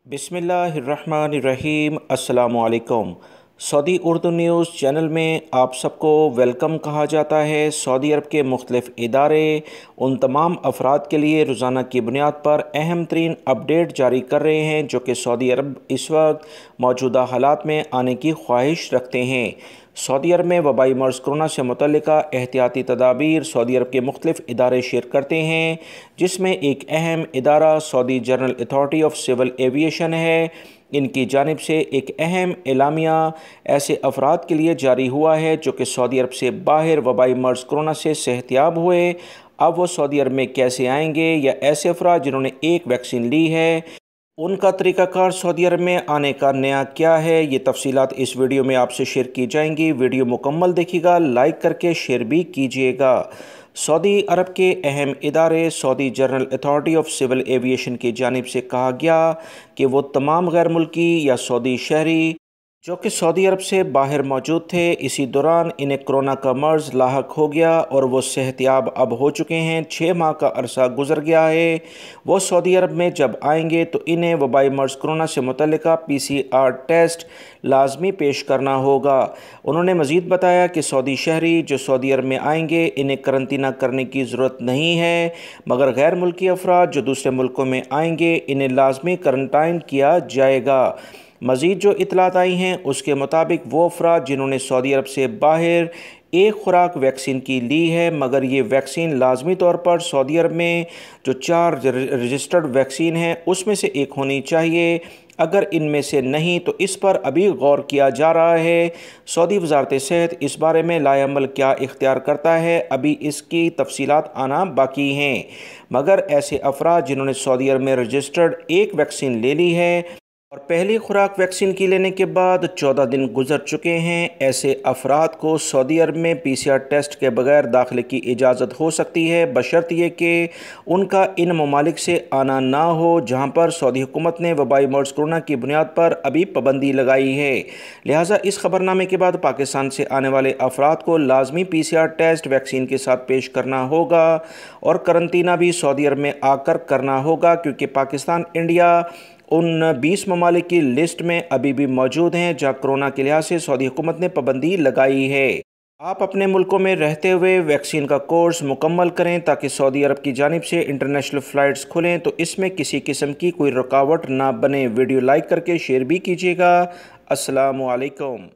बिस्मिल्लाहिर्रहमानिर्रहीम। अस्सलामुअलैकुम। Saudi Urdu news channel में आप सबको वेलकम कहा जाता है। सऊदी अरब के मुख्तलिफ़ इदारे उन तमाम अफराद के लिए रोज़ाना की बुनियाद पर अहम तरीन अपडेट जारी कर रहे हैं जो कि सऊदी अरब इस वक्त मौजूदा हालात में आने की ख्वाहिश रखते हैं। सऊदी अरब में वबाई मर्ज़ कोरोना से मुतल्लिका एहतियाती तदाबीर सऊदी अरब के मुख्तलिफ़ इदारे शेयर करते हैं, जिसमें एक अहम इदारा Saudi general authority of civil aviation है। इनकी जानिब से एक अहम एलामिया ऐसे अफराद के लिए जारी हुआ है जो कि सऊदी अरब से बाहर वबाई मर्ज़ कोरोना से सेहतियाब हुए। अब वो सऊदी अरब में कैसे आएंगे, या ऐसे अफराद जिन्होंने एक वैक्सीन ली है उनका तरीक़ाकार सऊदी अरब में आने का नया क्या है, ये तफसीलात इस वीडियो में आपसे शेयर की जाएंगी। वीडियो मुकम्मल देखिएगा, लाइक करके शेयर भी कीजिएगा। सऊदी अरब के अहम इदारे Saudi general authority of civil aviation की जानिब से कहा गया कि वो तमाम गैर मुल्की या सऊदी शहरी जो कि सऊदी अरब से बाहर मौजूद थे, इसी दौरान इन्हें कोरोना का मर्ज़ लाहक हो गया और वो सेहतियाब अब हो चुके हैं। 6 माह का अरसा गुजर गया है। वो सऊदी अरब में जब आएंगे तो इन्हें वबाई मर्ज़ कोरोना से मुतल्लिका PCR टेस्ट लाजमी पेश करना होगा। उन्होंने मज़ीद बताया कि सऊदी शहरी जो सऊदी अरब में आएंगे इन्हें करंतना करने की ज़रूरत नहीं है, मगर गैर मुल्की अफराद जो दूसरे मुल्कों में आएंगे इन्हें लाजमी करंटाइन किया जाएगा। मज़ीद जो इतलात आई हैं उसके मुताबिक वो अफराद जिन्होंने सऊदी अरब से बाहर एक खुराक वैक्सीन की ली है, मगर ये वैक्सीन लाजमी तौर पर सऊदी अरब में जो 4 रजिस्टर्ड वैक्सीन हैं उसमें से एक होनी चाहिए। अगर इनमें से नहीं तो इस पर अभी गौर किया जा रहा है। सऊदी वज़ारत सेहत इस बारे में लाएअमल क्या इख्तियार करता है, अभी इसकी तफसीलात आना बाकी हैं। मगर ऐसे अफराद जिन्होंने सऊदी अरब में रजिस्टर्ड एक वैक्सीन ले ली है और पहली खुराक वैक्सीन की लेने के बाद 14 दिन गुजर चुके हैं, ऐसे अफराद को सऊदी अरब में PCR टेस्ट के बगैर दाखिले की इजाज़त हो सकती है, बशर्त ये कि उनका इन ममालिक से आना ना हो जहां पर सऊदी हुकूमत ने वबाई मर्ज़ कोरोना की बुनियाद पर अभी पाबंदी लगाई है। लिहाजा इस खबरनामे के बाद पाकिस्तान से आने वाले अफराद को लाजमी PCR टेस्ट वैक्सीन के साथ पेश करना होगा और करंतना भी सऊदी अरब में आकर करना होगा, क्योंकि पाकिस्तान इंडिया उन 20 ममालिक की लिस्ट में अभी भी मौजूद हैं जहां कोरोना के लिहाज से सऊदी हुकूमत ने पाबंदी लगाई है। आप अपने मुल्कों में रहते हुए वैक्सीन का कोर्स मुकम्मल करें ताकि सऊदी अरब की जानिब से इंटरनेशनल फ़्लाइट्स खुलें तो इसमें किसी किस्म की कोई रुकावट ना बने। वीडियो लाइक करके शेयर भी कीजिएगा। अस्सलामु अलैकुम।